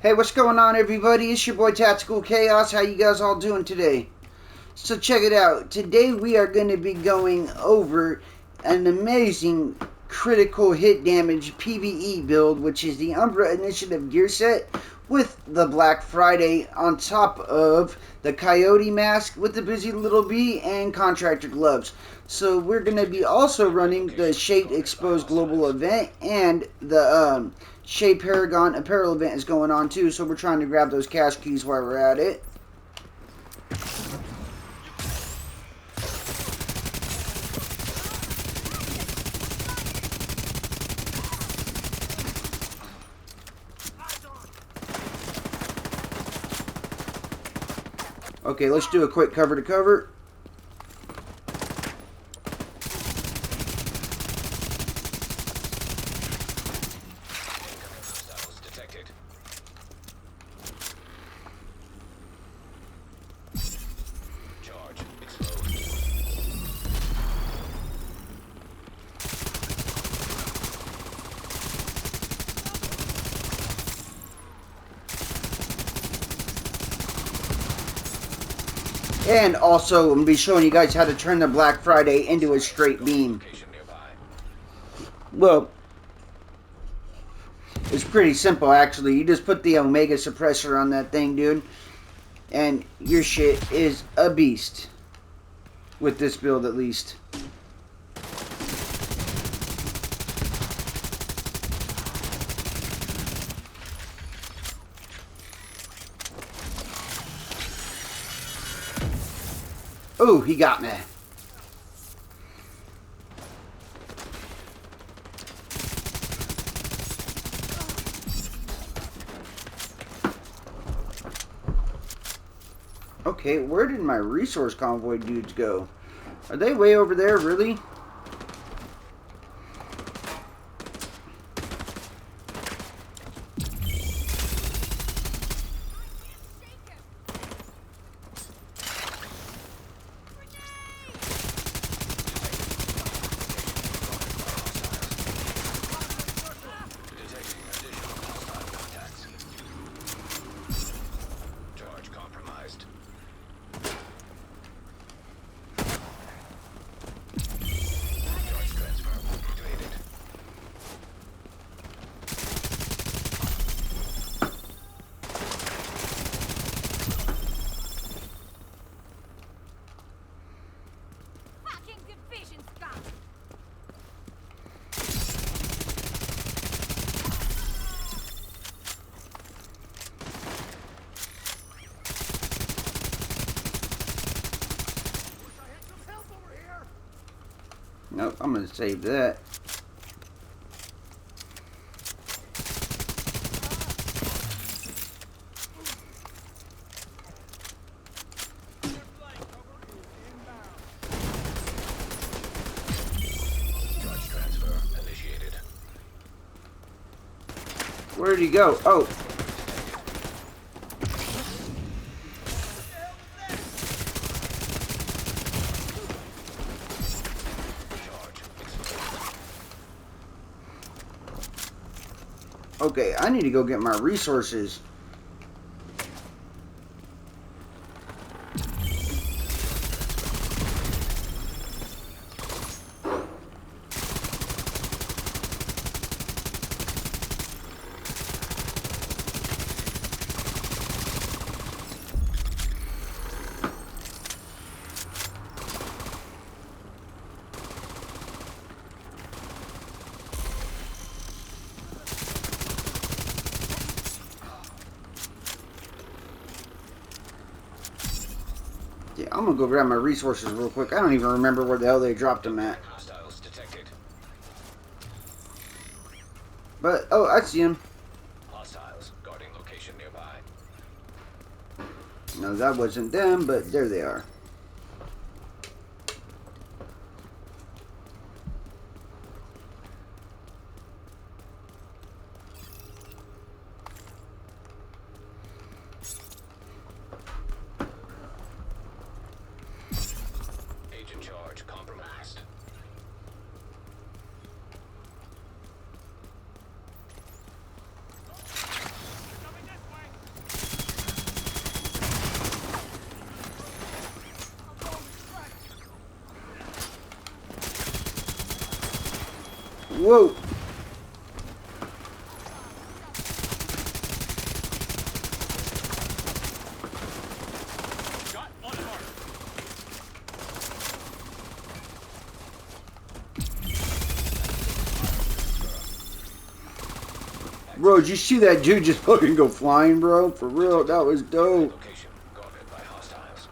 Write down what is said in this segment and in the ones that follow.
Hey, what's going on, everybody? It's your boy Tactical Chaos. How you guys all doing today? So check it out. Today we are going to be going over an amazing critical hit damage PvE build, which is the Umbra Initiative gear set with the Black Friday on top of the Coyote mask with the Busy Little Bee and Contractor gloves. So we're going to be also running the Shade Exposed Global event, and the Shade Paragon Apparel event is going on too. So we're trying to grab those cash keys while we're at it. Okay, let's do a quick cover to cover. And also, I'm going to be showing you guys how to turn the Black Friday into a straight beam. Well, it's pretty simple, actually. You just put the Omega suppressor on that thing, dude, and your shit is a beast. With this build, at least. Ooh, he got me. Okay, where did my resource convoy dudes go? Are they way over there, really? Nope, I'm going to save that. Where did he go? Oh. Okay, I need to go get my resources. Yeah, I'm gonna go grab my resources real quick. I don't even remember where the hell they dropped them at. But, oh, I see him. Hostiles guarding location nearby. No, that wasn't them, but there they are. Agent charge compromised. Coming this way. Whoa. Shot on mark. Bro, did you see that dude just fucking go flying, bro? For real, that was dope. Location guarded by hostiles.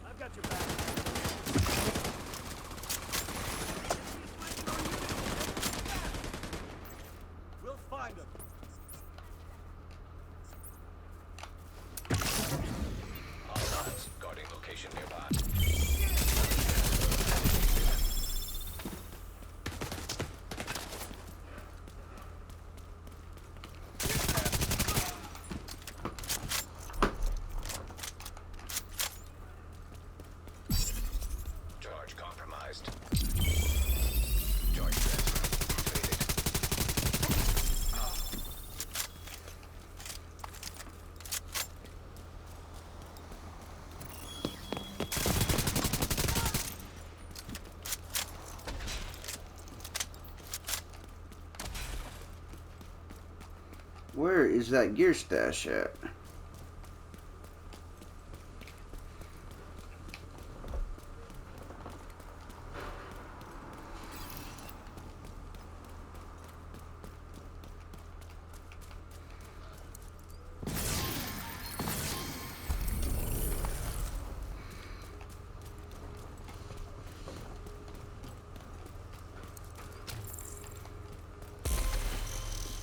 I've got your back. We'll find them. Hostiles guarding location nearby. Charge compromised. Charge transfer completed. Where is that gear stash at?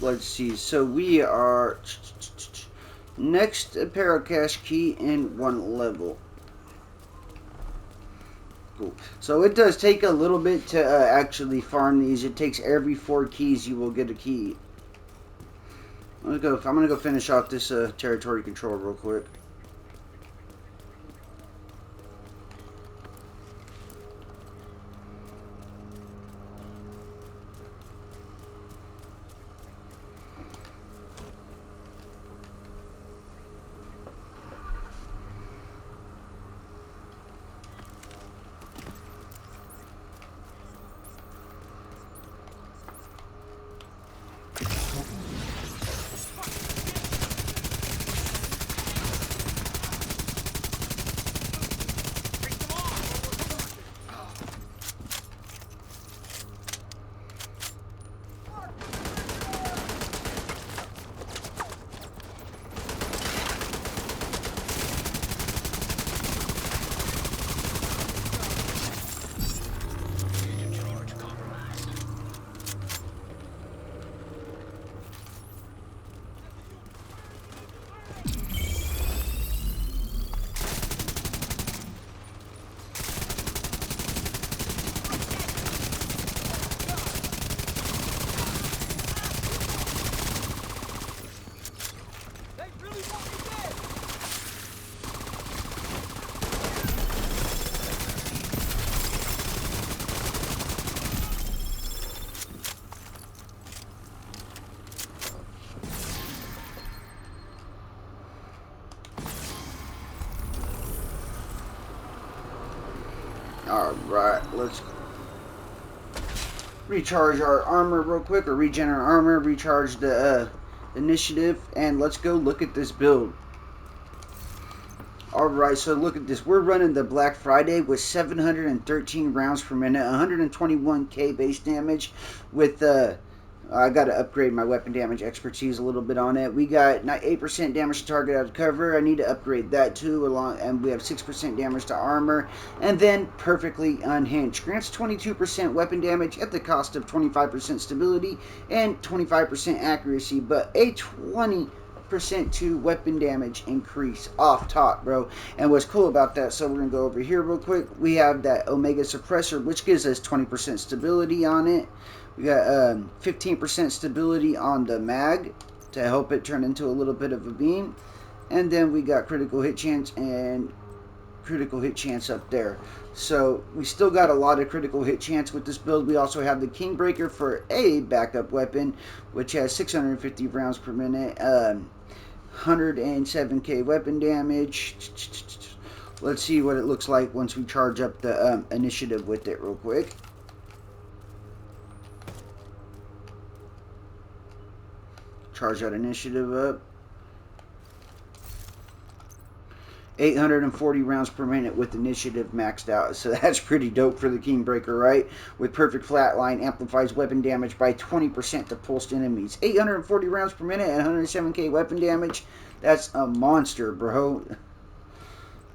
Let's see. So we are next apparel cache key in 1 level. Cool. So it does take a little bit to actually farm these. It takes every 4 keys you will get a key. I'm gonna go finish off this territory control real quick. Agent charge compromised. They really want me dead. Alright, let's recharge our armor real quick, or regen our armor, recharge the initiative, and let's go look at this build. Alright, so look at this. We're running the Black Friday with 713 rounds per minute, 121k base damage with I got to upgrade my weapon damage expertise a little bit on it. We got 8% damage to target out of cover. I need to upgrade that too, and we have 6% damage to armor. And then perfectly unhinged. Grants 22% weapon damage at the cost of 25% stability and 25% accuracy, but a 20 to weapon damage increase off top, bro. And what's cool about that, so we're going to go over here real quick. We have that Omega Suppressor, which gives us 20% stability on it. We got 15% stability on the mag to help it turn into a little bit of a beam. And then we got critical hit chance and critical hit chance up there. So we still got a lot of critical hit chance with this build. We also have the Kingbreaker for a backup weapon, which has 650 rounds per minute, 107k weapon damage. Let's see what it looks like once we charge up the initiative with it real quick. Charge that initiative up. 840 rounds per minute with initiative maxed out. So that's pretty dope for the Kingbreaker, right? With perfect flatline, amplifies weapon damage by 20% to pulsed enemies. 840 rounds per minute and 107k weapon damage. That's a monster, bro.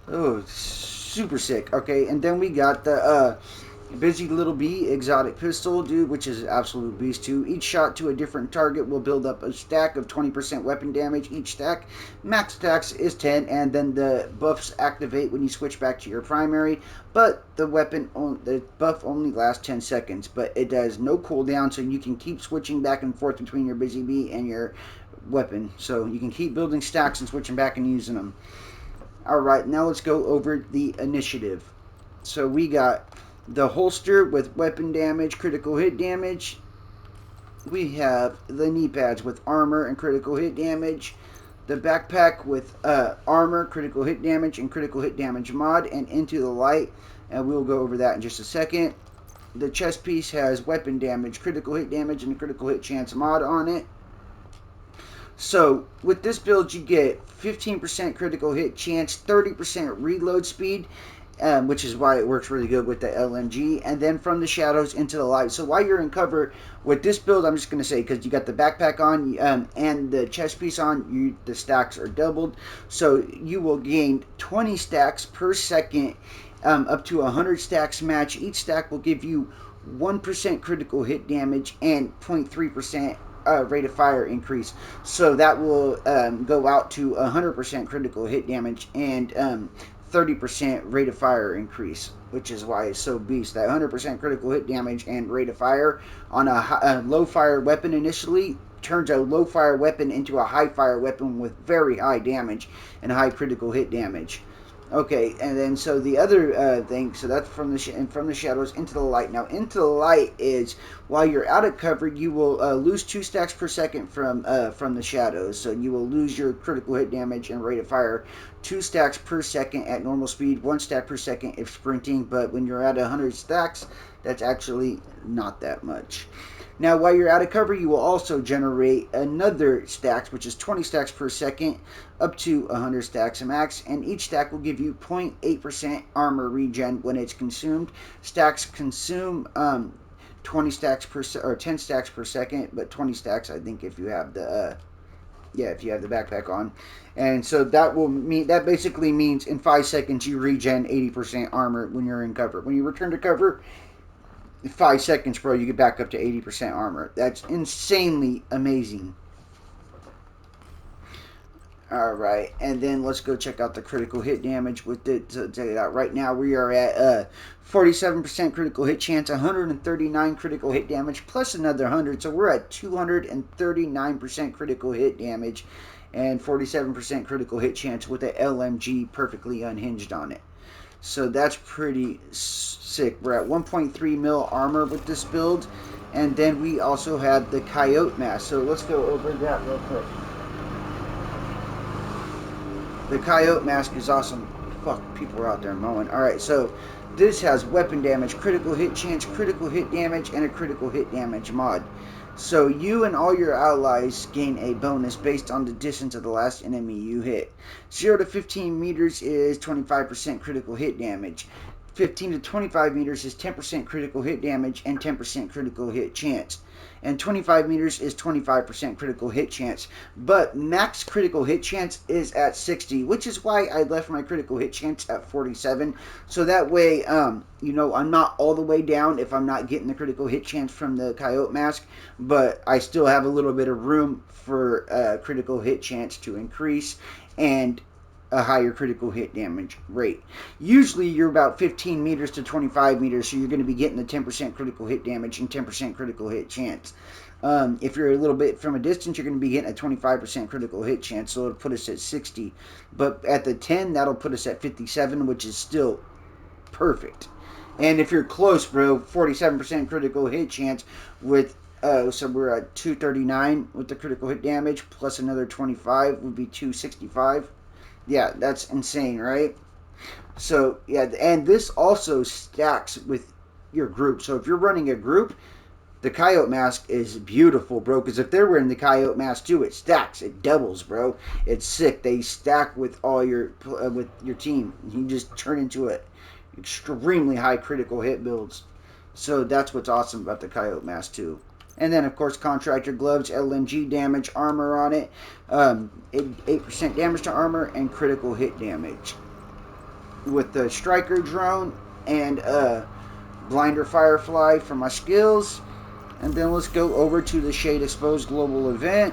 Oh, super sick. Okay, and then we got the Busy Little Bee exotic pistol, dude, which is an absolute beast too. Each shot to a different target will build up a stack of 20% weapon damage. Each stack, max stacks is 10, and then the buffs activate when you switch back to your primary. But the buff only lasts 10 seconds, but it does no cooldown, so you can keep switching back and forth between your Busy Bee and your weapon. So you can keep building stacks and switching back and using them. Alright, now let's go over the initiative. So we got the holster with weapon damage, critical hit damage. We have the knee pads with armor and critical hit damage. The backpack with armor, critical hit damage, and critical hit damage mod, and Into the Light. And we'll go over that in just a second. The chest piece has weapon damage, critical hit damage, and a critical hit chance mod on it. So with this build, you get 15% critical hit chance, 30% reload speed, which is why it works really good with the LMG, and then from the shadows into the light. So while you're in cover with this build, I'm just going to say, because you got the backpack on and the chest piece on, the stacks are doubled. So you will gain 20 stacks per second, up to 100 stacks match. Each stack will give you 1% critical hit damage and 0.3% rate of fire increase. So that will go out to 100% critical hit damage and 30% rate of fire increase, which is why it's so beast. That 100% critical hit damage and rate of fire on a low fire weapon initially turns a low fire weapon into a high fire weapon with very high damage and high critical hit damage. Okay, and then so the other thing, so that's from the shadows into the light. Now, into the light is while you're out of cover, you will lose 2 stacks per second from the shadows. So you will lose your critical hit damage and rate of fire 2 stacks per second at normal speed, 1 stack per second if sprinting. But when you're at 100 stacks, that's actually not that much. Now, while you're out of cover, you will also generate another stacks, which is 20 stacks per second, up to 100 stacks max, and each stack will give you 0.8% armor regen when it's consumed. Stacks consume 20 stacks or 10 stacks per second, but 20 stacks, I think, if you have the if you have the backpack on. And so that basically means in 5 seconds you regen 80% armor when you're in cover. When you return to cover, 5 seconds, bro, you get back up to 80% armor. That's insanely amazing. Alright, and then let's go check out the critical hit damage with it. So check it out. Right now we are at 47% critical hit chance, 139 critical hit damage, plus another 100. So we're at 239% critical hit damage and 47% critical hit chance with the LMG perfectly unhinged on it. So that's pretty sick. We're at 1.3 mil armor with this build. And then we also have the coyote mask. So let's go over that real quick. The coyote mask is awesome. Fuck, people are out there mowing. Alright, so this has weapon damage, critical hit chance, critical hit damage, and a critical hit damage mod. So you and all your allies gain a bonus based on the distance of the last enemy you hit. 0 to 15 meters is 25% critical hit damage. 15 to 25 meters is 10% critical hit damage and 10% critical hit chance. And 25 meters is 25% critical hit chance. But max critical hit chance is at 60, which is why I left my critical hit chance at 47. So that way, you know, I'm not all the way down if I'm not getting the critical hit chance from the coyote mask, but I still have a little bit of room for critical hit chance to increase and a higher critical hit damage rate. Usually you're about 15 meters to 25 meters, so you're going to be getting the 10% critical hit damage and 10% critical hit chance. If you're a little bit from a distance, you're going to be getting a 25% critical hit chance, so it'll put us at 60. But at the 10, that'll put us at 57, which is still perfect. And if you're close, bro, 47% critical hit chance with so we're at 239 with the critical hit damage, plus another 25 would be 265. Yeah, that's insane, right? So, yeah, and this also stacks with your group. So if you're running a group, the coyote mask is beautiful, bro, because if they're wearing the coyote mask too, it stacks, it doubles, bro. It's sick. They stack with all your with your team. You just turn into a extremely high critical hit builds. So that's what's awesome about the coyote mask too. And then, of course, contractor gloves, LMG damage, armor on it, 8% damage to armor, and critical hit damage. With the striker drone and blinder firefly for my skills. And then let's go over to the Shade Exposed Global Event.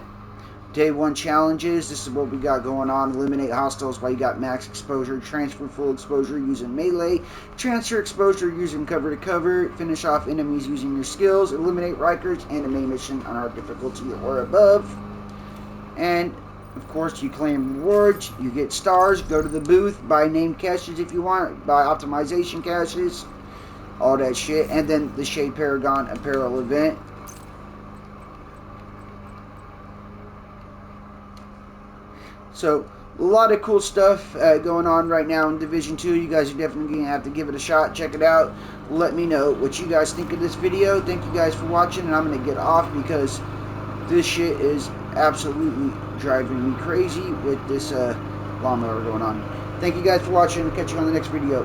Day 1 challenges. This is what we got going on. Eliminate hostiles while you got max exposure. Transfer full exposure using melee. Transfer exposure using cover to cover. Finish off enemies using your skills. Eliminate Rikers and a main mission on hard difficulty or above. And of course, you claim rewards. You get stars. Go to the booth. Buy named caches if you want. Buy optimization caches. All that shit. And then the Shade Paragon Apparel event. So, a lot of cool stuff going on right now in Division 2. You guys are definitely going to have to give it a shot. Check it out. Let me know what you guys think of this video. Thank you guys for watching. And I'm going to get off because this shit is absolutely driving me crazy with this lawnmower going on. Thank you guys for watching. Catch you on the next video.